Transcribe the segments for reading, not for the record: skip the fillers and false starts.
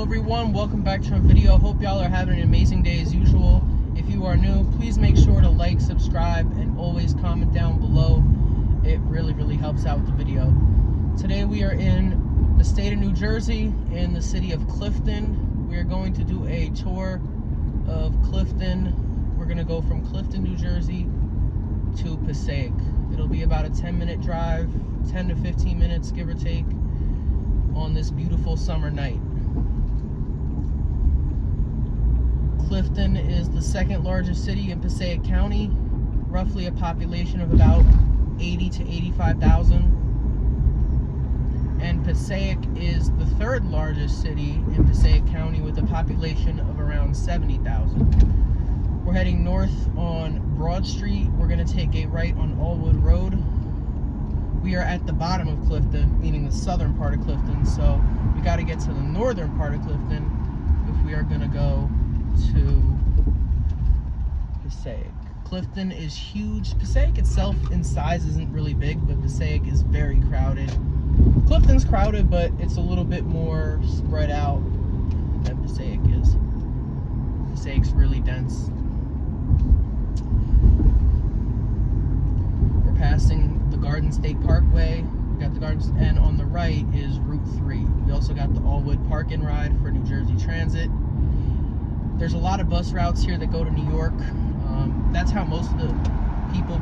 everyone, welcome back to our video. Hope y'all are having an amazing day as usual. If you are new, please make sure to like, subscribe, and always comment down below. It really helps out with the video. Today we are in the state of New Jersey, in the city of Clifton. We are going to do a tour of Clifton. We're going to go from Clifton, New Jersey to Passaic. It'll be about a 10-minute drive, 10 to 15 minutes, give or take, on this beautiful summer night. Clifton is the second largest city in Passaic County, roughly a population of about 80 to 85,000. And Passaic is the third largest city in Passaic County with a population of around 70,000. We're heading north on Broad Street. We're going to take a right on Allwood Road. We are at the bottom of Clifton, meaning the southern part of Clifton, so we got to get to the northern part of Clifton if we are going to go to Passaic. Clifton is huge. Passaic itself in size isn't really big, but Passaic is very crowded. Clifton's crowded, but it's a little bit more spread out than Passaic is. Passaic's really dense. We're passing the Garden State Parkway. We got the Gardens, and on the right is Route 3. We also got the Allwood Park and Ride for New Jersey Transit. There's a lot of bus routes here that go to New York. That's how most of the people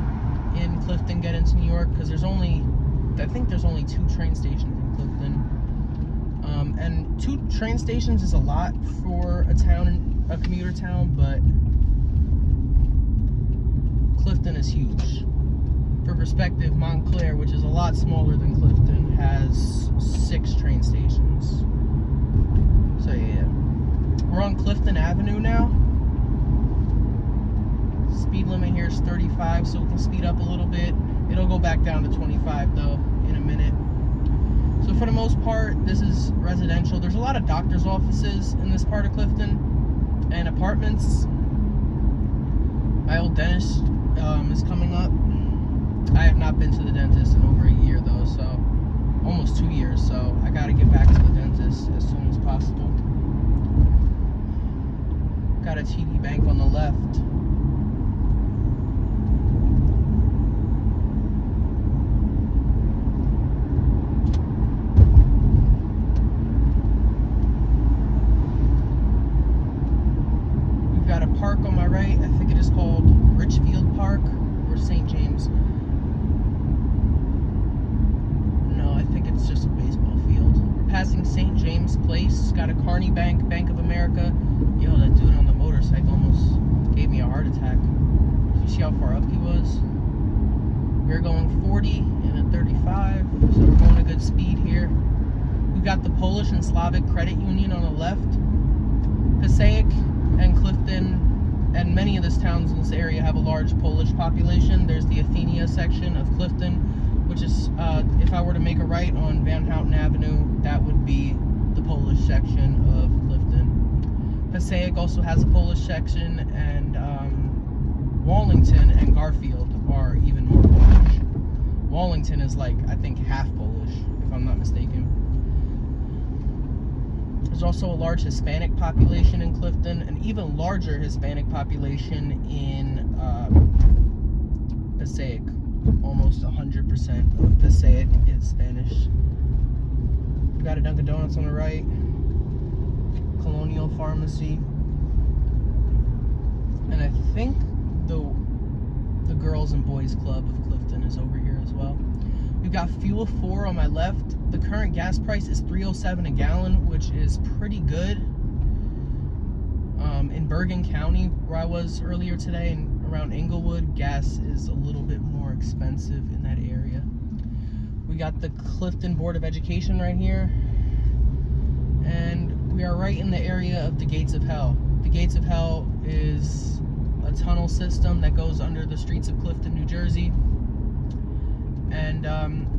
in Clifton get into New York, because I think there's only 2 train stations in Clifton. And 2 train stations is a lot for a commuter town, but Clifton is huge. For perspective, Montclair, which is a lot smaller than Clifton, has 6 train stations. So yeah. We're on Clifton Avenue now. Speed limit here is 35, so we can speed up a little bit. It'll go back down to 25 though in a minute. So for the most part, this is residential. There's a lot of doctor's offices in this part of Clifton and apartments. My old dentist is coming up. I have not been to the dentist in over a year though, so almost 2 years, so I gotta get back to the dentist as soon as possible. Got a TD Bank on the left. We've got a park on my right. I think it is called Richfield Park or St. James. No, I think it's just a baseball field. We're passing St. James Place. It's got a Carney Bank, Bank of America. Yo, that dude on the motorcycle almost gave me a heart attack. Did you see how far up he was? We're going 40 and a 35, so we're going a good speed here. We've got the Polish and Slavic Credit Union on the left. Passaic and Clifton and many of the towns in this area have a large Polish population. There's the Athenia section of Clifton, which is, if I were to make a right on Van Houten Avenue, that would be the Polish section of Clifton. Passaic also has a Polish section, and Wallington and Garfield are even more Polish. Wallington is like, I think, half Polish, if I'm not mistaken. There's also a large Hispanic population in Clifton, an even larger Hispanic population in Passaic. Almost 100% of Passaic is Spanish. We got a Dunkin' Donuts on the right. Colonial Pharmacy, and I think the Girls and Boys Club of Clifton is over here as well. We've got Fuel 4 on my left. The current gas price is $3.07 a gallon, which is pretty good. In Bergen County, where I was earlier today, and around Englewood, gas is a little bit more expensive in that area. We got the Clifton Board of Education right here, and we are right in the area of the Gates of Hell. The Gates of Hell is a tunnel system that goes under the streets of Clifton, New Jersey. And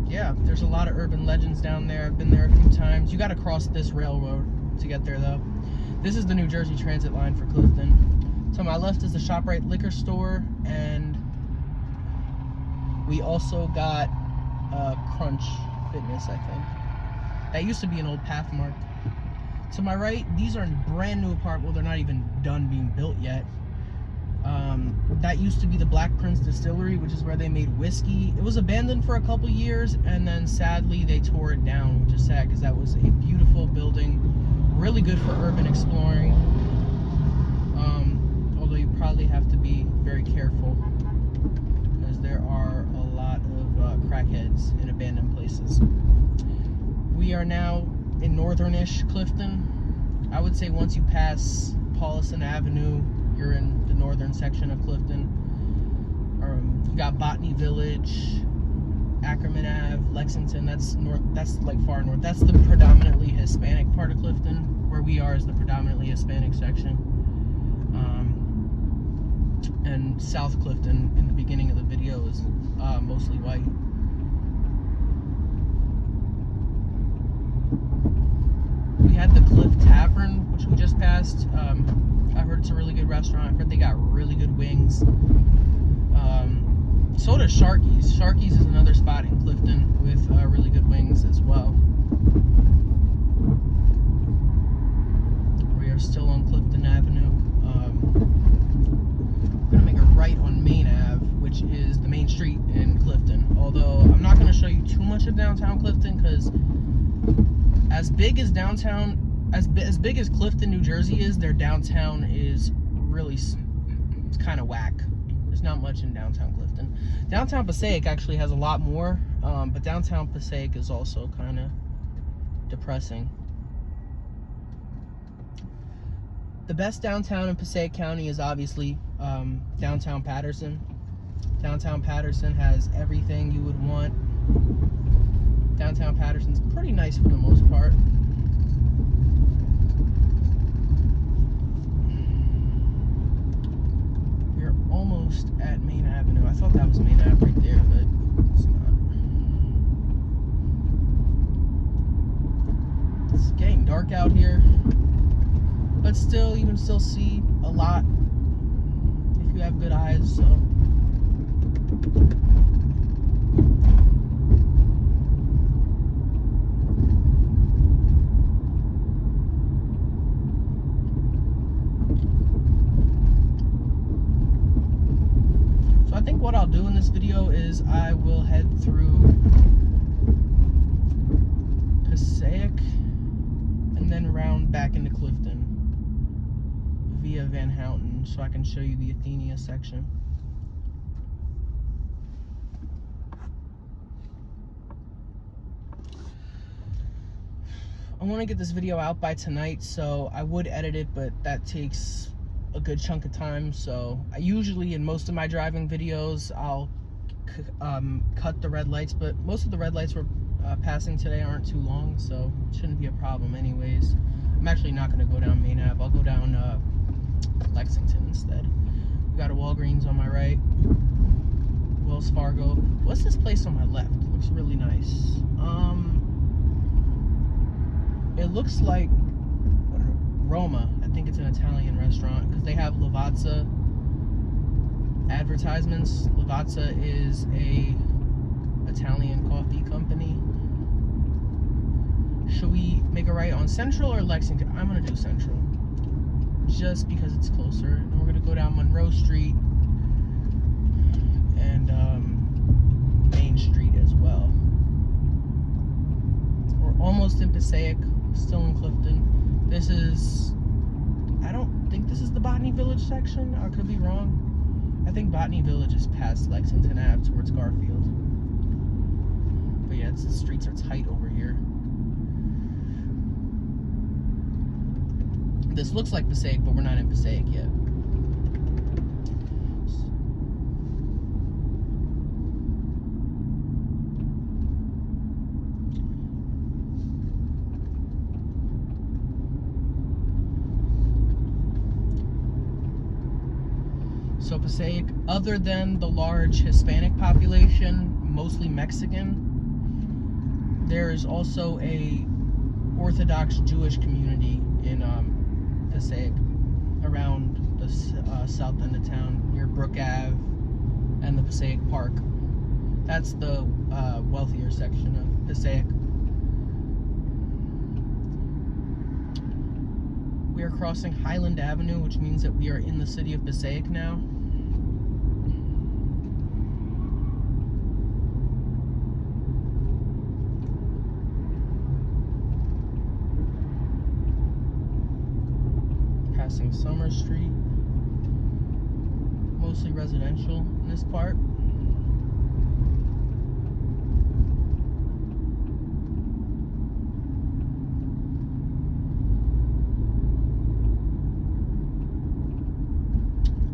yeah, there's a lot of urban legends down there. I've been there a few times. You got to cross this railroad to get there though. This is the New Jersey Transit line for Clifton. To my left is the ShopRite liquor store, and we also got Crunch Fitness, I think. That used to be an old Pathmark. To my right, these are brand new apartments. Well, they're not even done being built yet. That used to be the Black Prince Distillery, which is where they made whiskey. It was abandoned for a couple years, and then sadly they tore it down, which is sad because that was a beautiful building, really good for urban exploring. Although you probably have to be very careful because there are a lot of crackheads in abandoned places. We are now in northern-ish Clifton. I would say once you pass Paulison Avenue, you're in the northern section of Clifton. You got Botany Village, Ackerman Ave, Lexington. That's north. That's like far north. That's the predominantly Hispanic part of Clifton. Where we are is the predominantly Hispanic section. And South Clifton in the beginning of the video is mostly white. We had the Cliff Tavern, which we just passed. I heard it's a really good restaurant. I heard they got really good wings. So does Sharky's. Sharky's is another spot in Clifton with really good wings as well. We are still on Clifton Avenue. We're gonna make a right on Main Ave, which is the main street in Clifton. Although I'm not gonna show you too much of downtown Clifton because as big as big as Clifton, New Jersey is, their downtown is really, it's kind of whack. There's not much in downtown Clifton. Downtown Passaic actually has a lot more, but downtown Passaic is also kind of depressing. The best downtown in Passaic County is obviously downtown Patterson. Downtown Patterson has everything you would want. Downtown Patterson's pretty nice for the most part. We're almost at Main Avenue. I thought that was Main Ave right there, but it's not. It's getting dark out here, but still, you can still see a lot if you have good eyes, so. I think what I'll do in this video is I will head through Passaic and then round back into Clifton via Van Houten so I can show you the Athenia section. I want to get this video out by tonight, so I would edit it, but that takes a good chunk of time. So I usually, in most of my driving videos, I'll cut the red lights, but most of the red lights we're passing today aren't too long, so it shouldn't be a problem anyways. I'm actually not going to go down Main Ave. I'll go down Lexington instead. We got a Walgreens on my right, Wells Fargo. What's this place on my left? It looks really nice. It looks like Roma. I think it's an Italian restaurant because they have Lavazza advertisements. Lavazza is a Italian coffee company. Should we make a right on Central or Lexington? I'm gonna do Central just because it's closer. And we're gonna go down Monroe Street and Main Street as well. We're almost in Passaic, still in Clifton. This is, I don't think this is the Botany Village section. I could be wrong. I think Botany Village is past Lexington Ave towards Garfield. But yeah, the streets are tight over here. This looks like Passaic, but we're not in Passaic yet. So Passaic, other than the large Hispanic population, mostly Mexican, there is also a Orthodox Jewish community in Passaic, around the south end of town, near Brook Ave and the Passaic Park. That's the wealthier section of Passaic. We are crossing Highland Avenue, which means that we are in the city of Passaic now. Passing Summer Street. Mostly residential in this part.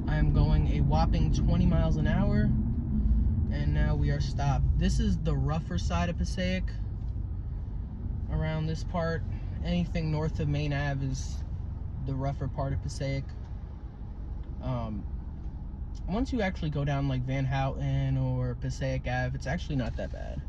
I am going a whopping 20 miles an hour, and now we are stopped. This is the rougher side of Passaic. Around this part, anything north of Main Ave is the rougher part of Passaic. Once you actually go down like Van Houten or Passaic Ave, it's actually not that bad.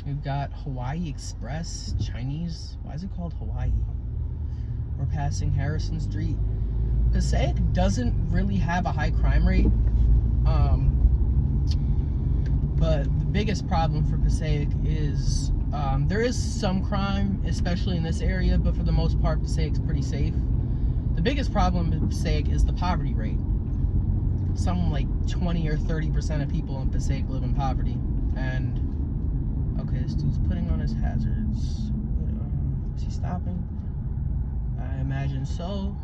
We've got Hawaii Express, Chinese. Why is it called Hawaii? We're passing Harrison Street. Passaic doesn't really have a high crime rate. But the biggest problem for Passaic is there is some crime, especially in this area, but for the most part, Passaic's pretty safe. The biggest problem in Passaic is the poverty rate. Some like 20 or 30% of people in Passaic live in poverty. And, okay, this dude's putting on his hazards. Is he stopping? I imagine so.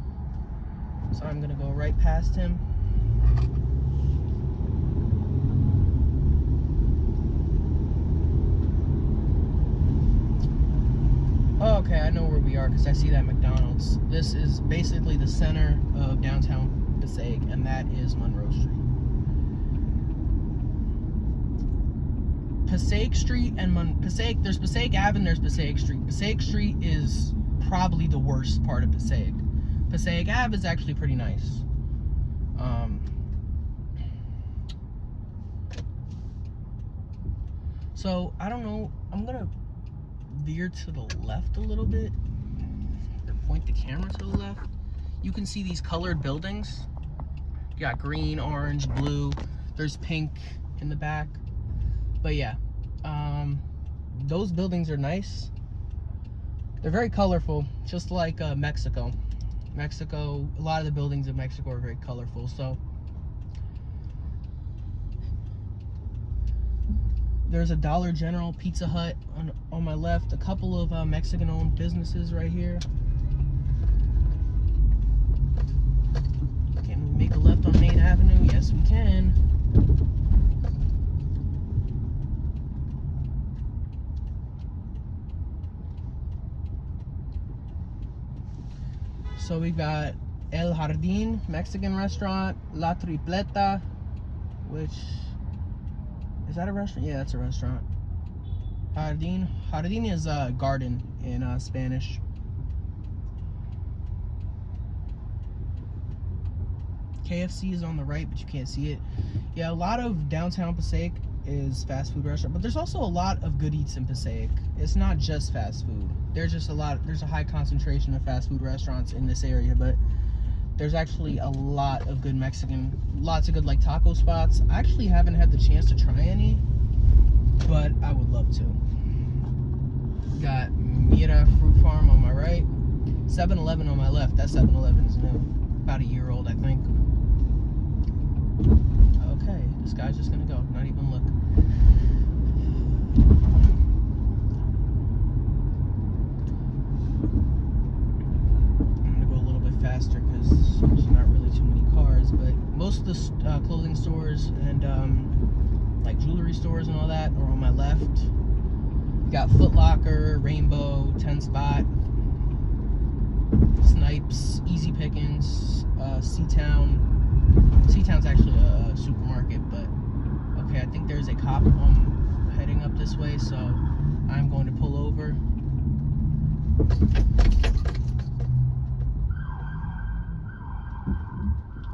So I'm gonna go right past him. Oh, okay, I know where we are because I see that McDonald's. This is basically the center of downtown Passaic, and that is Monroe Street. Passaic Street and Passaic, there's Passaic Ave and there's Passaic Street. Passaic Street is probably the worst part of Passaic. Passaic Ave is actually pretty nice. So, I don't know, I'm gonna veer to the left a little bit, or point the camera to the left. You can see these colored buildings. You got green, orange, blue. There's pink in the back. But yeah, those buildings are nice. They're very colorful, just like Mexico. Mexico, a lot of the buildings in Mexico are very colorful. So there's a Dollar General, Pizza Hut on my left, a couple of Mexican-owned businesses right here. Can we make a left on Main Avenue? Yes, we can. So we got El Jardín, Mexican restaurant, La Tripleta, which, is that a restaurant? Yeah, that's a restaurant. Jardín. Jardín is garden in Spanish. KFC is on the right, but you can't see it. Yeah, a lot of downtown Passaic is fast food restaurant, but there's also a lot of good eats in Passaic. It's not just fast food. There's a high concentration of fast food restaurants in this area, but there's actually a lot of good Mexican, lots of good like taco spots. I actually haven't had the chance to try any, but I would love to. Got Mira Fruit Farm on my right, 7-Eleven on my left. That 7-Eleven is new, about a year old, I think. Okay, this guy's just gonna go, not even look. I'm gonna go a little bit faster because there's not really too many cars, but most of the clothing stores and like jewelry stores and all that are on my left. You got Foot Locker, Rainbow, 10 Spot, Snipes, Easy Pickings, C-Town. C-Town's actually a supermarket, but okay, I think there's a cop heading up this way, so I'm going to pull over.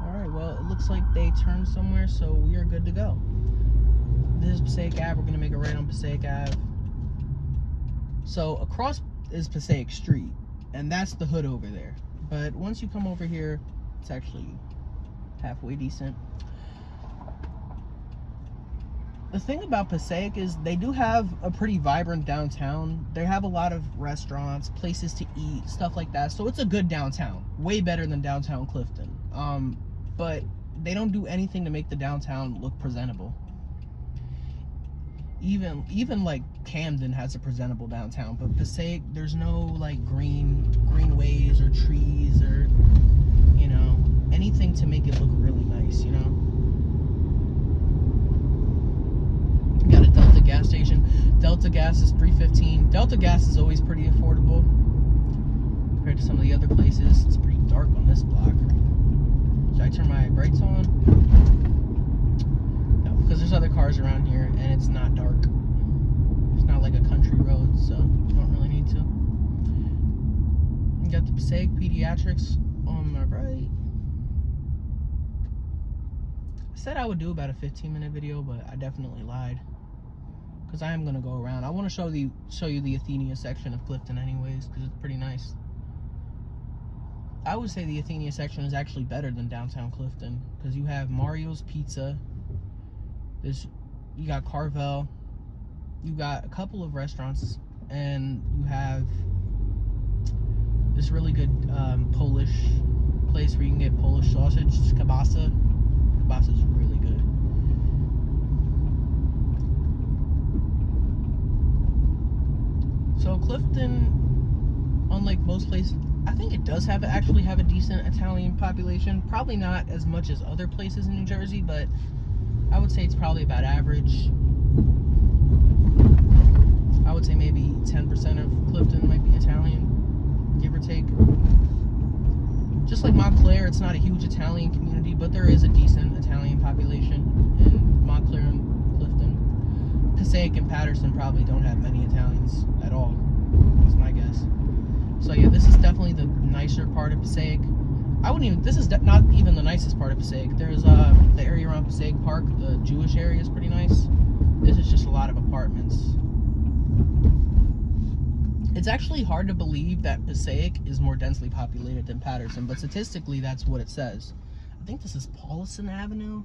Alright, well, it looks like they turned somewhere, so we are good to go. This is Passaic Ave. We're going to make a right on Passaic Ave. So across is Passaic Street, and that's the hood over there. But once you come over here, it's actually halfway decent. The thing about Passaic is they do have a pretty vibrant downtown. They have a lot of restaurants, places to eat, stuff like that. So it's a good downtown, way better than downtown Clifton. But they don't do anything to make the downtown look presentable. Even like Camden has a presentable downtown, but Passaic, there's no like greenways or trees or, you know, anything to make it look really nice, you know. Got a Delta gas station. Delta gas is $3.15. Delta gas is always pretty affordable compared to some of the other places. It's pretty dark on this block. Should I turn my brights on? No, because there's other cars around here and it's not dark. It's not like a country road, so you don't really need to. You got the Passaic Pediatrics on my right. I said I would do about a 15-minute video, but I definitely lied. Because I am going to go around. I want to show you the Athenia section of Clifton anyways, because it's pretty nice. I would say the Athenia section is actually better than downtown Clifton, because you have Mario's Pizza. You got Carvel. You got a couple of restaurants, and you have this really good Polish place where you can get Polish sausage, kielbasa. Kielbasa is really good. So Clifton, unlike most places, I think it does actually have a decent Italian population. Probably not as much as other places in New Jersey, but I would say it's probably about average. I would say maybe 10% of Clifton might be Italian, give or take. Just like Montclair, it's not a huge Italian community, but there is a decent Italian population in Montclair and Clifton. Passaic and Patterson probably don't have many Italians at all. That's my guess. So yeah, this is definitely the nicer part of Passaic. This is not even the nicest part of Passaic. There's the area around Passaic Park, the Jewish area is pretty nice. This is just a lot of apartments. It's actually hard to believe that Passaic is more densely populated than Patterson, but statistically that's what it says. I think this is Paulison Avenue.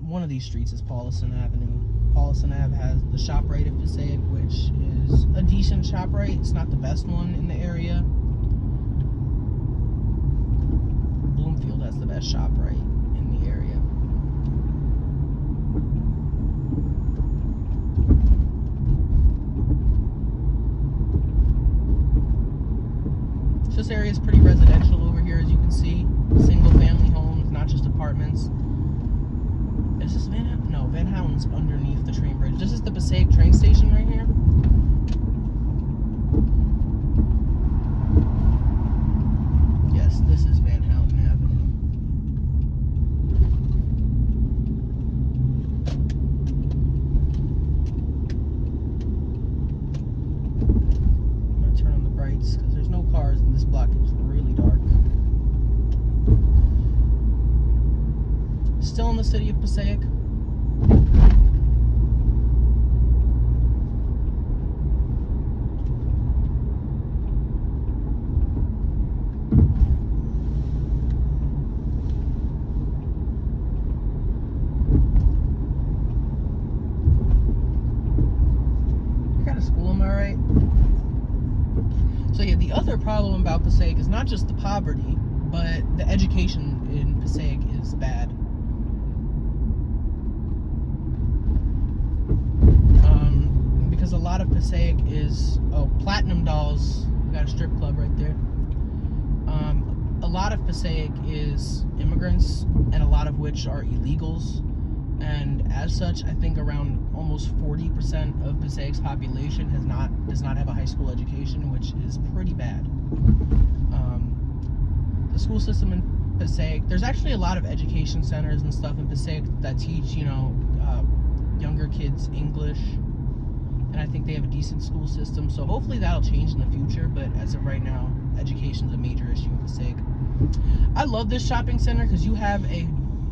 One of these streets is Paulison Avenue. Paulison Ave has the ShopRite of Passaic, which is a decent ShopRite. It's not the best one in the area. Bloomfield has the best ShopRite in the area. This area is pretty residential over here, as you can see. Single family homes, not just apartments. Is this Van Houten? No, Van Houten's underneath the train bridge. This is the Passaic train station right here. Yes, this is Van Houten Avenue. I'm gonna turn on the brights because there's no cars in this block. It's really dark. Still in the city of Passaic. Got a school, am I right? So yeah, the other problem about Passaic is not just the poverty, but the education in Passaic is bad. Because a lot of Passaic is Platinum Dolls. We got a strip club right there. A lot of Passaic is immigrants, and a lot of which are illegals. And as such, I think around almost 40% of Passaic's population does not have a high school education, which is pretty bad. The school system in Passaic, there's actually a lot of education centers and stuff in Passaic that teach, younger kids English. And I think they have a decent school system, so hopefully that'll change in the future, but as of right now, education's a major issue in Passaic. I love this shopping center because you have a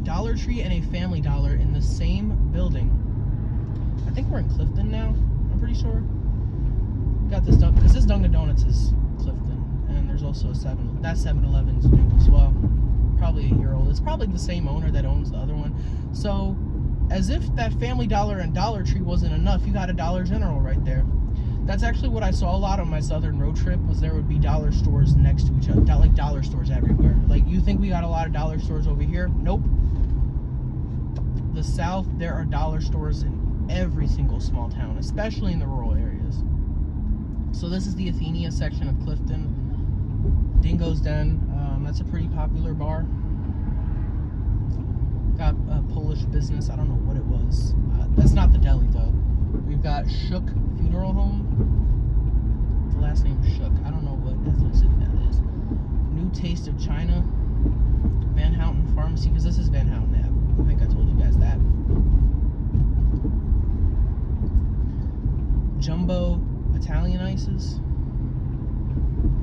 Dollar Tree and a Family Dollar in the same building. I think we're in Clifton now, I'm pretty sure. Got this done, because this Dunkin' Donuts is Clifton, and there's also a 7-Eleven's new as well. probably a year old. It's probably the same owner that owns the other one. So, as if that Family Dollar and Dollar Tree wasn't enough, you got a Dollar General right there. That's actually what I saw a lot on my southern road trip, was there would be dollar stores next to each other, like dollar stores everywhere. Like, you think we got a lot of dollar stores over here? Nope. The South, there are dollar stores in every single small town, especially in the rural areas. So this is the Athenia section of Clifton. Dingo's Den, that's a pretty popular bar. Got a Polish business, I don't know what it was. That's not the deli though. We've got Shook Funeral Home. The last name is Shook. I don't know what ethnicity that is. New Taste of China. Van Houten Pharmacy, because this is Van Houten Ave. I think I told you guys that. Jumbo Italian Ices.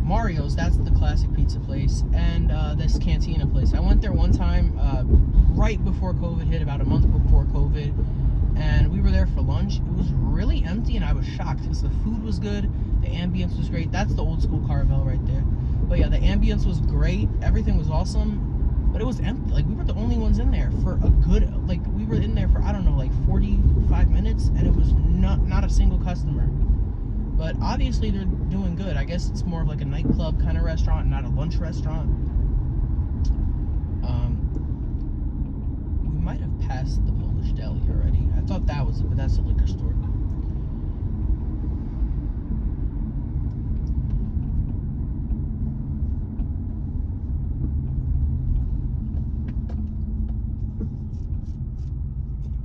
Mario's, that's the classic pizza place. And this Cantina place. I went there one time right before COVID hit, about a month before COVID. And we were there for lunch. It was really empty, and I was shocked because the food was good, the ambience was great. That's the old school Carvel right there. But yeah, the ambience was great. Everything was awesome, but it was empty. Like, we were the only ones in there for a good, like, we were in there for, I don't know, like 45 minutes, and it was not a single customer. But obviously they're doing good. I guess it's more of like a nightclub kind of restaurant, not a lunch restaurant. We might have passed the Polish deli already. I thought that was it, but that's a liquor store.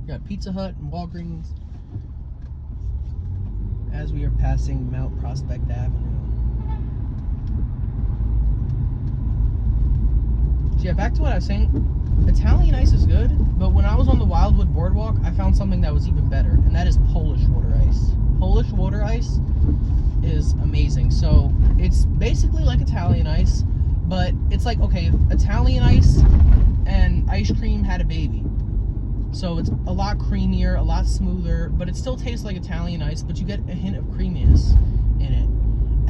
We got Pizza Hut and Walgreens as we are passing Mount Prospect Avenue. So yeah, back to what I was saying. Italian ice is good, but when I was on the Wildwood Boardwalk, I found something that was even better, and that is Polish water ice. Polish water ice is amazing. So it's basically like Italian ice, but it's like, okay, if Italian ice and ice cream had a baby. So it's a lot creamier, a lot smoother, but it still tastes like Italian ice, but you get a hint of creaminess in it.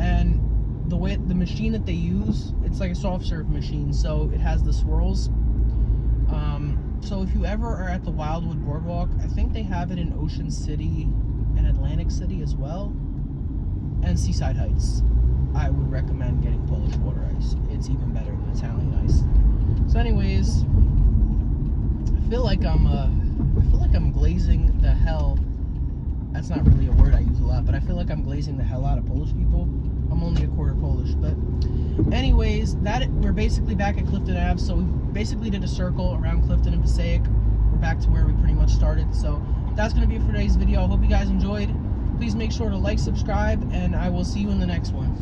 And the way the machine that they use, it's like a soft serve machine, so it has the swirls. So if you ever are at the Wildwood Boardwalk, I think they have it in Ocean City and Atlantic City as well, and Seaside Heights. I would recommend getting Polish water ice. It's even better than Italian ice. So anyways, I feel like I'm glazing the hell. That's not really a word I use a lot, but I feel like I'm glazing the hell out of Polish people. I'm only a quarter Polish, but anyways, we're basically back at Clifton Ave, so we basically did a circle around Clifton and Passaic. We're back to where we pretty much started, so that's going to be it for today's video. I hope you guys enjoyed. Please make sure to like, subscribe, and I will see you in the next one.